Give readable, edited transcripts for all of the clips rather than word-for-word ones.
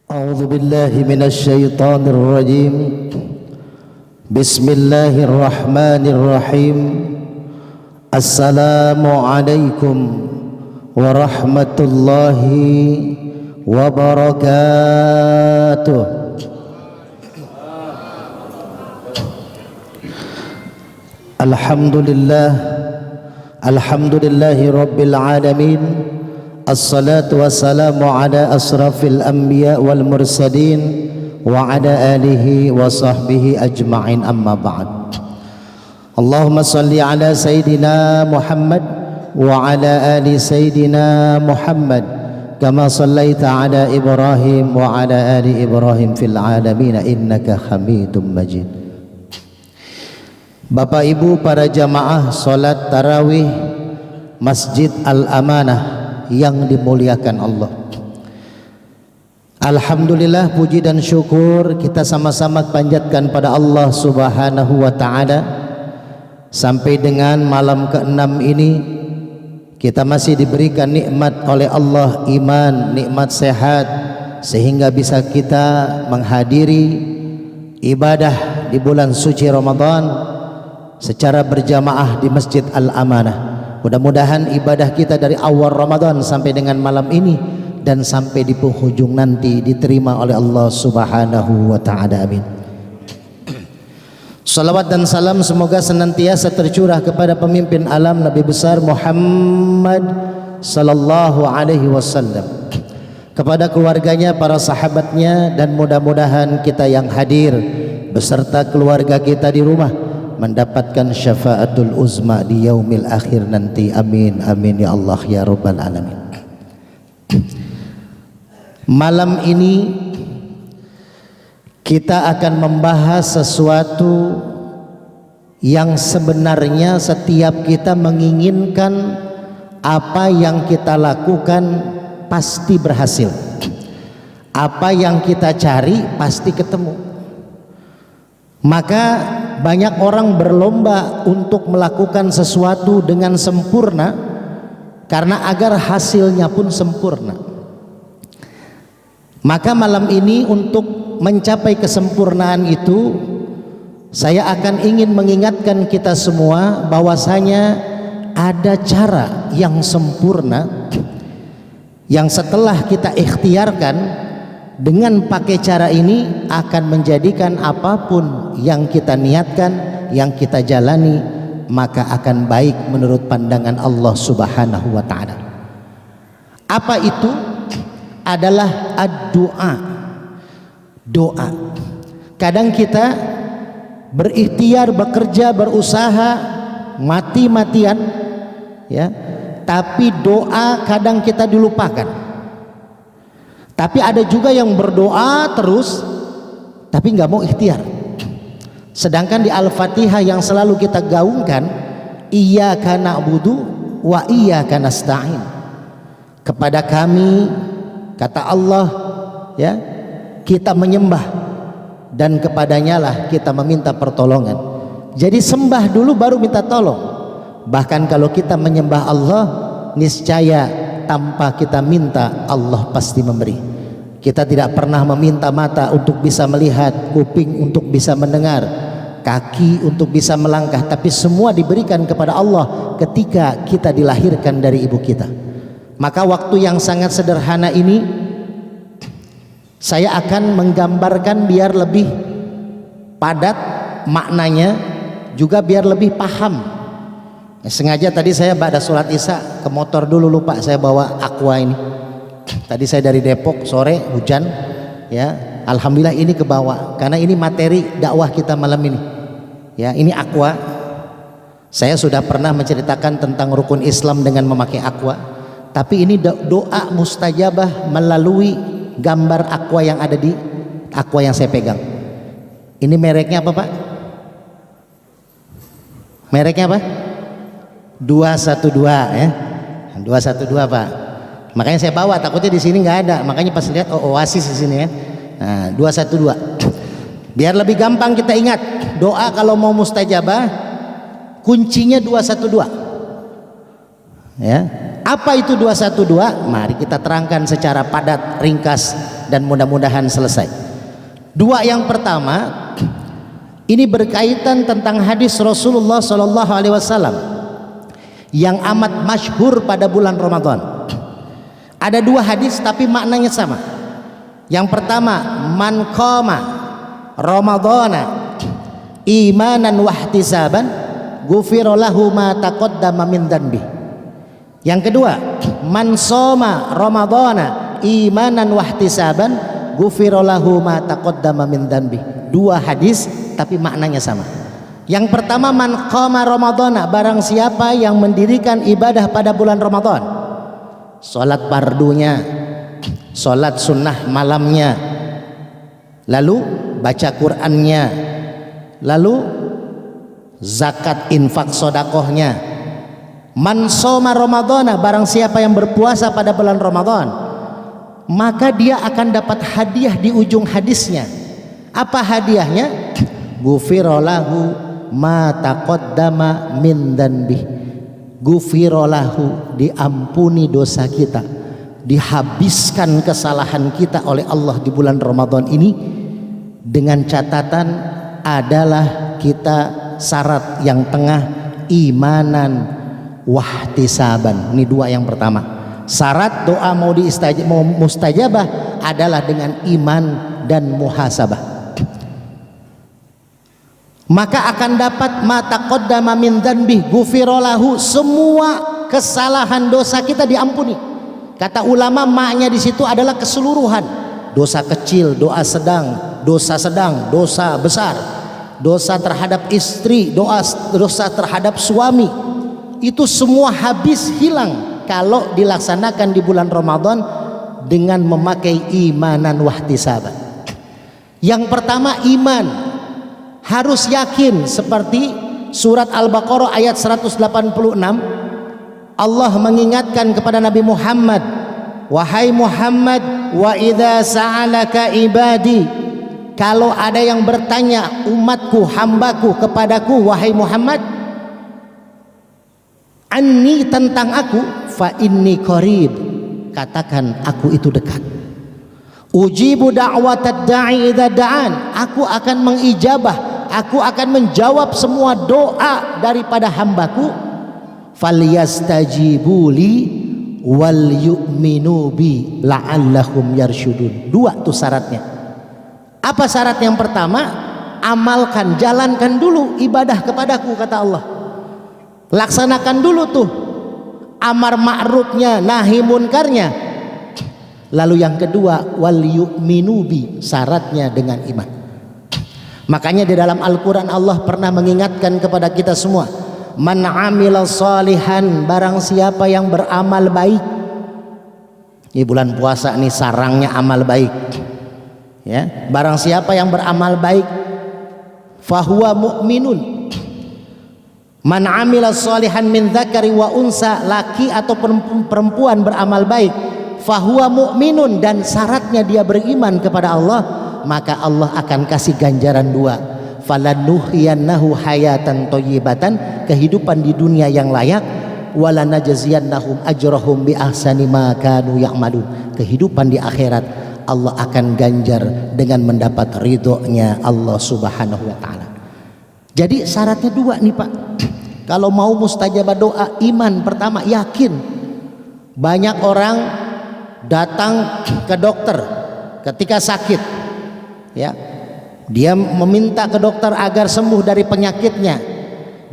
أعوذ بالله من الشيطان الرجيم بسم الله الرحمن الرحيم السلام عليكم ورحمة الله وبركاته. Alhamdulillahi Rabbil Alamin. Assalatu wassalamu ala asrafil anbiya wal mursalin wa ala alihi wa sahbihi ajma'in, amma ba'd. Allahumma salli ala Sayyidina Muhammad wa ala ali Sayyidina Muhammad kama sallaita ala Ibrahim wa ala ali Ibrahim fil alamin innaka Hamidum Majid. Bapak Ibu para jamaah salat tarawih Masjid Al-Amanah yang dimuliakan Allah, alhamdulillah, puji dan syukur kita sama-sama panjatkan pada Allah Subhanahu wa ta'ala. Sampai dengan malam ke-6 ini kita masih diberikan nikmat oleh Allah, iman, nikmat sehat, sehingga bisa kita menghadiri ibadah di bulan suci Ramadan secara berjamaah di Masjid Al-Amanah. Mudah-mudahan ibadah kita dari awal Ramadan sampai dengan malam ini dan sampai di penghujung nanti diterima oleh Allah Subhanahu wa ta'ala, amin. Salawat dan salam semoga senantiasa tercurah kepada pemimpin alam Nabi besar Muhammad sallallahu alaihi wasallam, kepada keluarganya, para sahabatnya, dan mudah-mudahan kita yang hadir beserta keluarga kita di rumah mendapatkan syafaatul uzma di yaumil akhir nanti, amin amin ya Allah ya rabbal alamin. Malam ini kita akan membahas sesuatu yang sebenarnya setiap kita menginginkan apa yang kita lakukan pasti berhasil, apa yang kita cari pasti ketemu. Maka banyak orang berlomba untuk melakukan sesuatu dengan sempurna karena agar hasilnya pun sempurna. Maka malam ini untuk mencapai kesempurnaan itu, saya akan ingin mengingatkan kita semua bahwasanya ada cara yang sempurna yang setelah kita ikhtiarkan, dengan pakai cara ini akan menjadikan apapun yang kita niatkan, yang kita jalani, maka akan baik menurut pandangan Allah Subhanahu wa ta'ala. Apa itu? Adalah ad-doa. Doa. Kadang kita berikhtiar, bekerja, berusaha mati-matian, ya, tapi doa kadang kita dilupakan. Tapi ada juga yang berdoa terus tapi nggak mau ikhtiar. Sedangkan di Al-Fatihah yang selalu kita gaungkan, iyyaka na'budu wa iyyaka nasta'in, kepada kami, kata Allah, ya, kita menyembah dan kepadanya lah kita meminta pertolongan. Jadi sembah dulu baru minta tolong. Bahkan kalau kita menyembah Allah, niscaya tanpa kita minta Allah pasti memberi. Kita tidak pernah meminta mata untuk bisa melihat, kuping untuk bisa mendengar, kaki untuk bisa melangkah, tapi semua diberikan kepada Allah ketika kita dilahirkan dari ibu kita. Maka waktu yang sangat sederhana ini saya akan menggambarkan biar lebih padat maknanya, juga biar lebih paham. Sengaja tadi saya pada sholat isya ke motor dulu, lupa saya bawa aqua ini. Tadi saya dari Depok sore hujan, ya, alhamdulillah ini ke bawah karena ini materi dakwah kita malam ini, ya. Ini aqua. Saya sudah pernah menceritakan tentang rukun Islam dengan memakai aqua, tapi ini doa mustajabah melalui gambar aqua yang ada di aqua yang saya pegang. Ini mereknya apa, Pak? Mereknya apa? 212, ya. 212, Pak. Makanya saya bawa, takutnya di sini nggak ada. Makanya pas lihat, oh, Oasis di sini, ya. Nah, 212. Biar lebih gampang kita ingat, doa kalau mau mustajabah kuncinya 212. Ya. Apa itu 212? Mari kita terangkan secara padat, ringkas, dan mudah-mudahan selesai. Dua yang pertama ini berkaitan tentang hadis Rasulullah Shallallahu Alaihi Wasallam yang amat masyhur pada bulan Ramadan. Ada dua hadis tapi maknanya sama. Yang pertama, man qama Ramadhana imanan wahtisaban ghufira lahu ma taqaddama min dzanbi. Yang kedua, man shoma Ramadhana imanan wahtisaban ghufira lahu ma taqaddama min dzanbi. Dua hadis tapi maknanya sama. Yang pertama, man qama Ramadhana, barang siapa yang mendirikan ibadah pada bulan Ramadan, salat fardunya, salat sunnah malamnya, lalu baca Qur'annya, lalu zakat infak sodakohnya. Man shoma Ramadhana, barang siapa yang berpuasa pada bulan Ramadan, maka dia akan dapat hadiah di ujung hadisnya. Apa hadiahnya? Ghufira lahu ma taqaddama min dzanbi. Ghufira lahu, diampuni dosa kita, dihabiskan kesalahan kita oleh Allah di bulan Ramadan ini, dengan catatan adalah kita syarat yang tengah imanan wahtisaban. Ini dua yang pertama. Syarat doa mau mustajabah adalah dengan iman dan muhasabah. Maka akan dapat mata qaddama min dzanbi ghufira lahu, semua kesalahan dosa kita diampuni. Kata ulama, maknya di situ adalah keseluruhan. Dosa kecil, dosa sedang, dosa besar, dosa terhadap istri, dosa terhadap suami, itu semua habis hilang kalau dilaksanakan di bulan Ramadan dengan memakai imanan wahtisaban. Yang pertama, iman. Harus yakin, seperti surat Al-Baqarah ayat 186, Allah mengingatkan kepada Nabi Muhammad, wahai Muhammad, wa idza sa'alaka ibadi, kalau ada yang bertanya umatku, hambaku kepadaku, wahai Muhammad, anni, tentang aku, fa inni qarib, katakan aku itu dekat. Ujibu da'watad da'i idza da'an, aku akan mengijabah, aku akan menjawab semua doa daripada hambaku. Falyastajibuli wal yu'minu bi la'allahum yarsyudun. Dua tuh syaratnya. Apa syarat yang pertama? Amalkan, jalankan dulu ibadah kepadaku, kata Allah. Laksanakan dulu tuh amar ma'rufnya, nahi munkarnya. Lalu yang kedua, wal yu'minu bi, syaratnya dengan iman. Makanya di dalam Al-Quran Allah pernah mengingatkan kepada kita semua, man amila salihan, barang siapa yang beramal baik. Ini bulan puasa nih, sarangnya amal baik ya. Barang siapa yang beramal baik, fahuwa mu'minun. Man amila salihan min dzakari wa unsa, laki atau perempuan beramal baik, fahuwa mu'minun, dan syaratnya dia beriman kepada Allah, maka Allah akan kasih ganjaran dua. Falanuhyiyannahu hayatan thayyibatan, kehidupan di dunia yang layak, walanajziyannahum ajrahum bi ahsani ma kanu ya'malun, kehidupan di akhirat Allah akan ganjar dengan mendapat ridhonya Allah Subhanahu wa taala. Jadi syaratnya dua nih Pak. Kalau mau mustajabah doa, iman pertama, yakin. Banyak orang datang ke dokter ketika sakit ya, dia meminta ke dokter agar sembuh dari penyakitnya.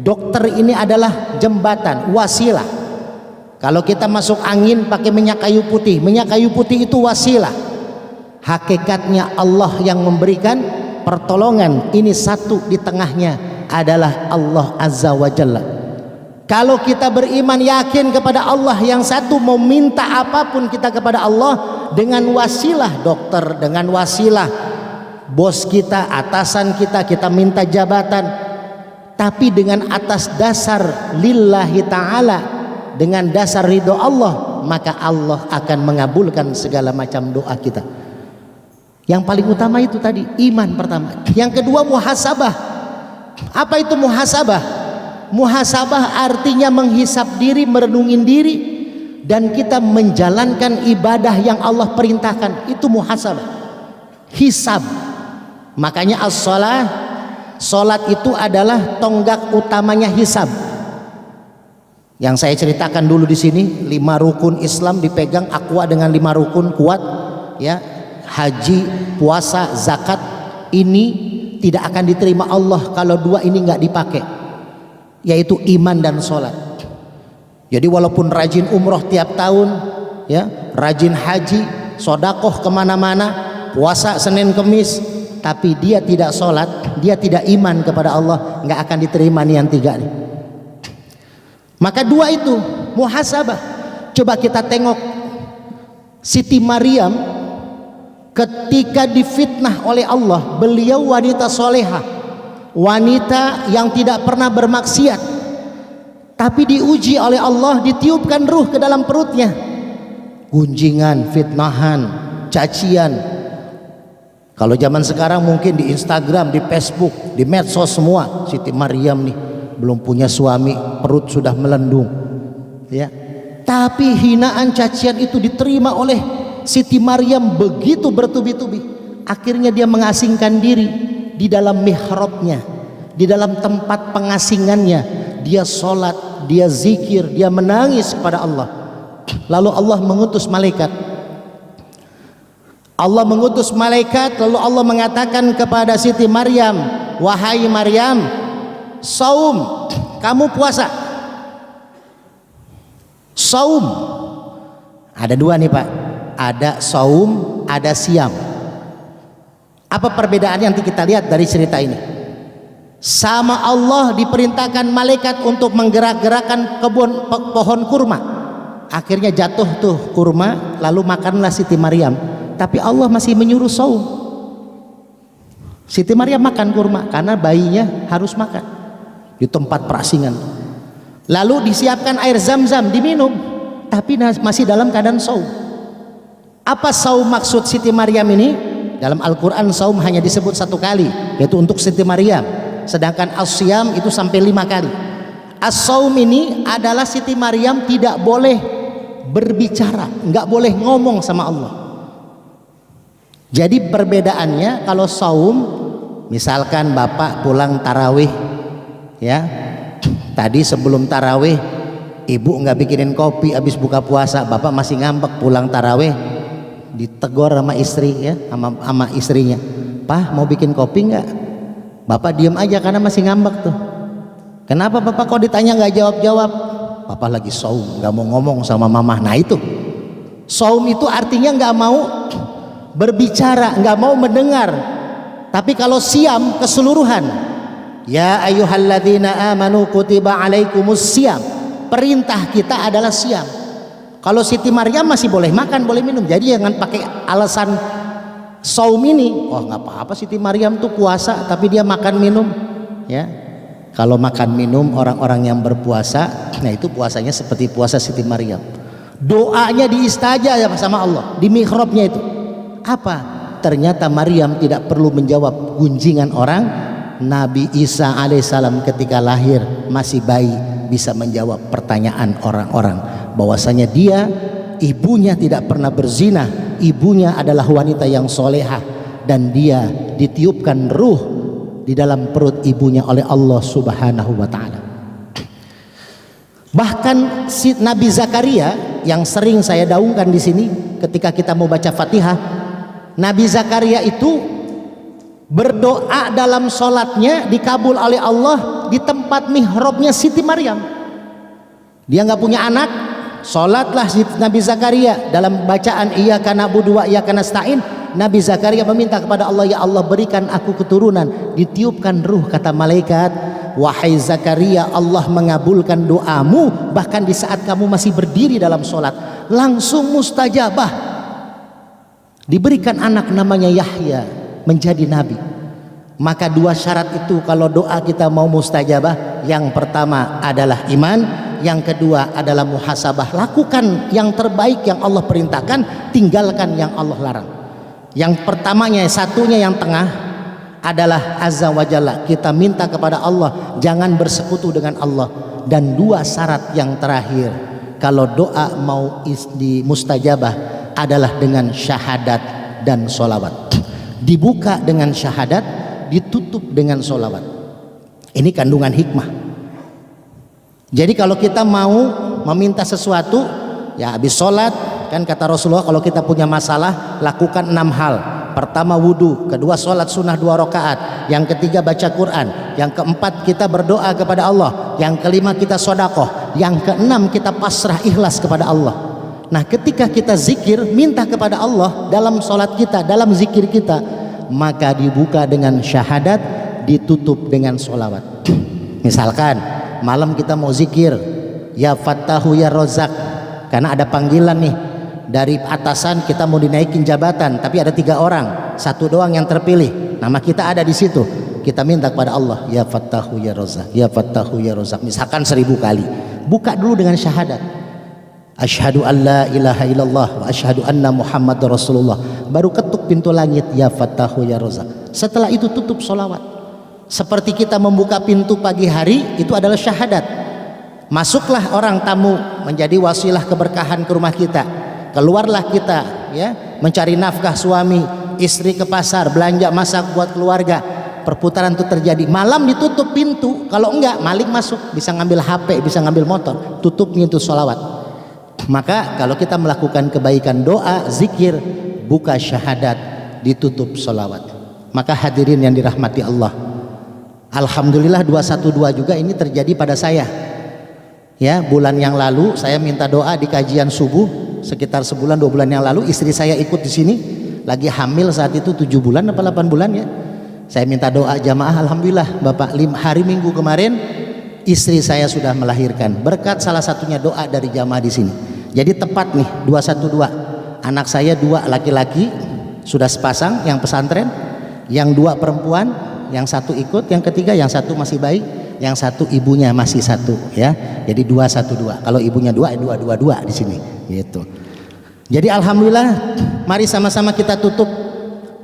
Dokter ini adalah jembatan, wasilah. Kalau kita masuk angin pakai minyak kayu putih, minyak kayu putih itu wasilah. Hakikatnya Allah yang memberikan pertolongan, ini satu di tengahnya adalah Allah Azza wa Jalla. Kalau kita beriman, yakin kepada Allah yang satu, mau minta apapun kita kepada Allah dengan wasilah dokter, dengan wasilah bos kita, atasan kita, kita minta jabatan, tapi dengan atas dasar lillahi ta'ala, dengan dasar ridho Allah, maka Allah akan mengabulkan segala macam doa kita. Yang paling utama itu tadi, iman pertama. Yang kedua, muhasabah. Apa itu muhasabah? Muhasabah artinya menghisap diri, merenungin diri, dan kita menjalankan ibadah yang Allah perintahkan, itu muhasabah, hisab. Makanya as-shalah, salat itu adalah tonggak utamanya hisab. Yang saya ceritakan dulu di sini, 5 rukun Islam dipegang Aqwa dengan 5 rukun kuat, ya. Haji, puasa, zakat, ini tidak akan diterima Allah kalau 2 ini nggak dipakai, yaitu iman dan sholat. Jadi walaupun rajin umroh tiap tahun, ya, rajin haji, sodakoh kemana-mana, puasa Senin Kemis, tapi dia tidak sholat, dia tidak iman kepada Allah, nggak akan diterima nih yang 3 nih. Maka 2 itu muhasabah. Coba kita tengok Siti Maryam ketika difitnah oleh Allah. Beliau wanita solehah, wanita yang tidak pernah bermaksiat, tapi diuji oleh Allah, ditiupkan ruh ke dalam perutnya. Gunjingan, fitnahan, cacian. Kalau zaman sekarang mungkin di Instagram, di Facebook, di medsos semua, Siti Maryam nih belum punya suami, perut sudah melendung, ya. Tapi hinaan, cacian itu diterima oleh Siti Maryam begitu bertubi-tubi. Akhirnya dia mengasingkan diri di dalam mihrabnya, di dalam tempat pengasingannya. Dia sholat, dia zikir, dia menangis kepada Allah. Lalu Allah mengutus malaikat. Allah mengutus malaikat, lalu Allah mengatakan kepada Siti Maryam, wahai Maryam, saum, kamu puasa. Saum ada 2 nih Pak, ada saum, ada siam. Apa perbedaannya nanti kita lihat dari cerita ini. Sama Allah diperintahkan malaikat untuk menggerak-gerakkan kebun pohon kurma. Akhirnya jatuh tuh kurma, lalu makanlah Siti Maryam. Tapi Allah masih menyuruh saum. Siti Maryam makan kurma karena bayinya harus makan di tempat perasingan. Lalu disiapkan air zam-zam diminum, tapi masih dalam keadaan saum. Apa saum maksud Siti Maryam ini? Dalam Al-Quran saum hanya disebut 1 kali, yaitu untuk Siti Maryam. Sedangkan as-siyam itu sampai 5 kali. As-saum ini adalah Siti Maryam tidak boleh berbicara, nggak boleh ngomong sama Allah. Jadi perbedaannya, kalau saum, misalkan bapak pulang tarawih, ya, tadi sebelum tarawih ibu nggak bikinin kopi, habis buka puasa bapak masih ngambek, pulang tarawih ditegur sama istri, ya, sama istrinya, "Pah, mau bikin kopi nggak?" Bapak diem aja karena masih ngambek tuh. Kenapa bapak kok ditanya nggak jawab-jawab? Bapak lagi saum, nggak mau ngomong sama mama. Nah itu saum, itu artinya nggak mau berbicara, nggak mau mendengar. Tapi kalau siam keseluruhan, ya ayyuhalladzina amanu kutiba alaikumus siam, perintah kita adalah siam. Kalau Siti Maryam masih boleh makan, boleh minum, jadi jangan pakai alasan saum ini. Oh nggak apa-apa, Siti Maryam tuh puasa tapi dia makan minum, ya. Kalau makan minum orang-orang yang berpuasa, nah itu puasanya seperti puasa Siti Maryam. Doanya diistajab sama Allah di mihrabnya itu. Apa? Ternyata Maryam tidak perlu menjawab gunjingan orang. Nabi Isa alaihissalam ketika lahir masih bayi bisa menjawab pertanyaan orang-orang, bahwasanya dia, ibunya tidak pernah berzina, ibunya adalah wanita yang solehah, dan dia ditiupkan ruh di dalam perut ibunya oleh Allah Subhanahu wa ta'ala. Bahkan si Nabi Zakaria yang sering saya daungkan di sini ketika kita mau baca Fatihah, Nabi Zakaria itu berdoa dalam sholatnya dikabul oleh Allah di tempat mihrabnya Siti Maryam. Dia nggak punya anak, sholatlah Nabi Zakaria dalam bacaan iyyaka na'budu wa iyyaka nasta'in. Nabi Zakaria meminta kepada Allah, ya Allah berikan aku keturunan. Ditiupkan ruh, kata malaikat, wahai Zakaria, Allah mengabulkan doamu bahkan di saat kamu masih berdiri dalam sholat, langsung mustajabah. Diberikan anak namanya Yahya, menjadi nabi. Maka 2 syarat itu kalau doa kita mau mustajabah, yang pertama adalah iman, yang kedua adalah muhasabah. Lakukan yang terbaik yang Allah perintahkan, tinggalkan yang Allah larang. Yang pertamanya, satunya yang tengah adalah azza wa jalla, kita minta kepada Allah jangan bersekutu dengan Allah. Dan 2 syarat yang terakhir, kalau doa mau di mustajabah adalah dengan syahadat dan sholawat. Dibuka dengan syahadat, ditutup dengan sholawat. Ini kandungan hikmah. Jadi kalau kita mau meminta sesuatu, ya habis sholat, kan kata Rasulullah kalau kita punya masalah lakukan 6 hal. Pertama wudu, kedua sholat sunnah 2 rakaat, yang ketiga baca Quran, yang keempat kita berdoa kepada Allah, yang kelima kita sodakoh, yang keenam kita pasrah ikhlas kepada Allah. Nah ketika kita zikir minta kepada Allah dalam sholat kita, dalam zikir kita, maka dibuka dengan syahadat, ditutup dengan sholawat. Misalkan malam kita mau zikir, ya Fattahu ya Rozak, karena ada panggilan nih dari atasan, kita mau dinaikin jabatan, tapi ada 3 orang, 1 doang yang terpilih, nama kita ada di situ. Kita minta kepada Allah, ya Fattahu ya Rozak, ya Fattahu ya Rozak, misalkan 1000 kali. Buka dulu dengan syahadat, asyhadu an la ilaha illallah wa asyhadu anna Muhammadar Rasulullah, baru ketuk pintu langit, ya Fattahu ya Rozak. Setelah itu tutup sholawat. Seperti kita membuka pintu pagi hari, itu adalah syahadat. Masuklah orang tamu, menjadi wasilah keberkahan ke rumah kita. Keluarlah kita, ya, mencari nafkah suami, istri ke pasar, belanja masak buat keluarga. Perputaran itu terjadi. Malam ditutup pintu, kalau enggak maling masuk, bisa ngambil HP, bisa ngambil motor. Tutup pintu sholawat. Maka kalau kita melakukan kebaikan, doa, zikir, buka syahadat, ditutup sholawat. Maka hadirin yang dirahmati Allah, alhamdulillah 212 juga ini terjadi pada saya. Ya, bulan yang lalu saya minta doa di kajian subuh, sekitar sebulan 2 bulan yang lalu, istri saya ikut di sini, lagi hamil saat itu 7 bulan apa 8 bulan ya. Saya minta doa jamaah, alhamdulillah Bapak, hari Minggu kemarin istri saya sudah melahirkan, berkat salah satunya doa dari jamaah di sini. Jadi tepat nih 212. Anak saya 2 laki-laki sudah sepasang, yang pesantren, yang 2 perempuan, yang 1 ikut, yang ketiga, yang 1 masih bayi, yang 1 ibunya masih 1, ya. Jadi 212. Kalau ibunya 2, 222 di sini, gitu. Jadi alhamdulillah, mari sama-sama kita tutup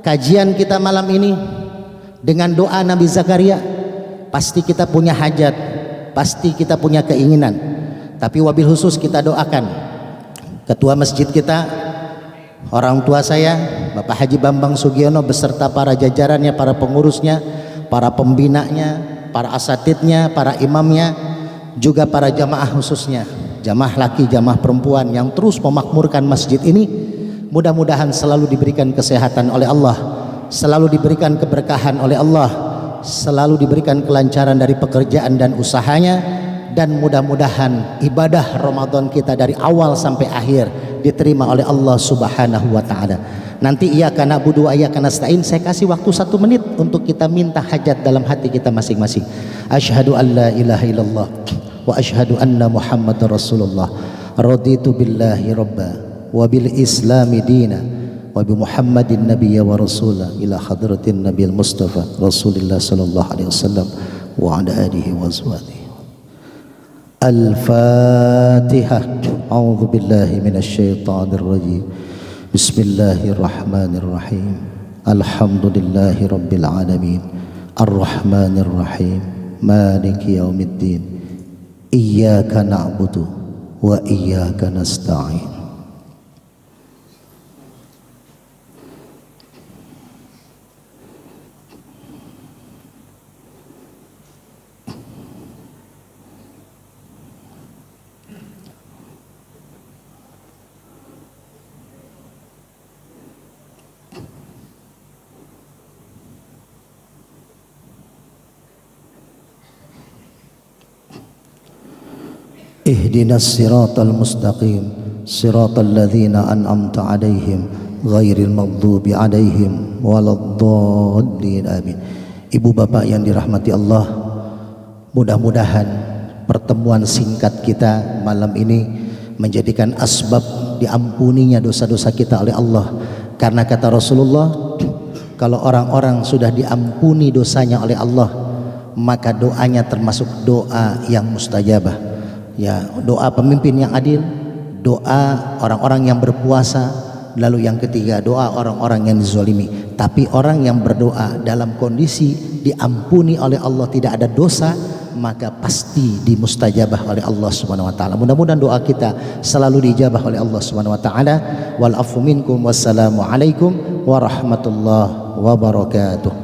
kajian kita malam ini dengan doa Nabi Zakaria. Pasti kita punya hajat, pasti kita punya keinginan, tapi wabil khusus kita doakan ketua masjid kita, orang tua saya Bapak Haji Bambang Sugiono beserta para jajarannya, para pengurusnya, para pembinanya, para asatidnya, para imamnya, juga para jamaah khususnya, jamaah laki, jamaah perempuan yang terus memakmurkan masjid ini. Mudah-mudahan selalu diberikan kesehatan oleh Allah, selalu diberikan keberkahan oleh Allah, selalu diberikan kelancaran dari pekerjaan dan usahanya, dan mudah-mudahan ibadah Ramadan kita dari awal sampai akhir diterima oleh Allah Subhanahu wa taala. Nanti iyyaka na'budu wa iyyaka nasta'in, saya kasih waktu 1 menit untuk kita minta hajat dalam hati kita masing-masing. Asyhadu an la ilaha illallah wa asyhadu anna Muhammadar Rasulullah. Raditu billahi rabba wa bil islami dina wa bi Muhammadin nabiyya wa rasula ila hadratin nabiyil mustafa Rasulillah sallallahu alaihi wasallam wa ala alihi wa azwajihi. Al-Fatihah. A'udzu billahi minasy syaithanir rajim. Bismillahirrahmanirrahim. Alhamdulillahi rabbil alamin. Ar-Rahmanir Rahim. Maliki yaumiddin. Iyyaka na'budu wa iyyaka nasta'in. Ihdinas siratal mustaqim, siratal ladzina an'amta 'alaihim, ghairil maghdubi 'alaihim waladdallin. Amin. Ibu bapak yang dirahmati Allah, mudah-mudahan pertemuan singkat kita malam ini menjadikan asbab diampuninya dosa-dosa kita oleh Allah. Karena kata Rasulullah, kalau orang-orang sudah diampuni dosanya oleh Allah, maka doanya termasuk doa yang mustajabah. Ya, doa pemimpin yang adil, doa orang-orang yang berpuasa, lalu yang ketiga doa orang-orang yang dizalimi. Tapi orang yang berdoa dalam kondisi diampuni oleh Allah, tidak ada dosa, maka pasti dimustajabah oleh Allah Subhanahu wa taala. Mudah-mudahan doa kita selalu diijabah oleh Allah Subhanahu wa taala. Wal afu minkum, wassalamu alaikum warahmatullahi wabarakatuh.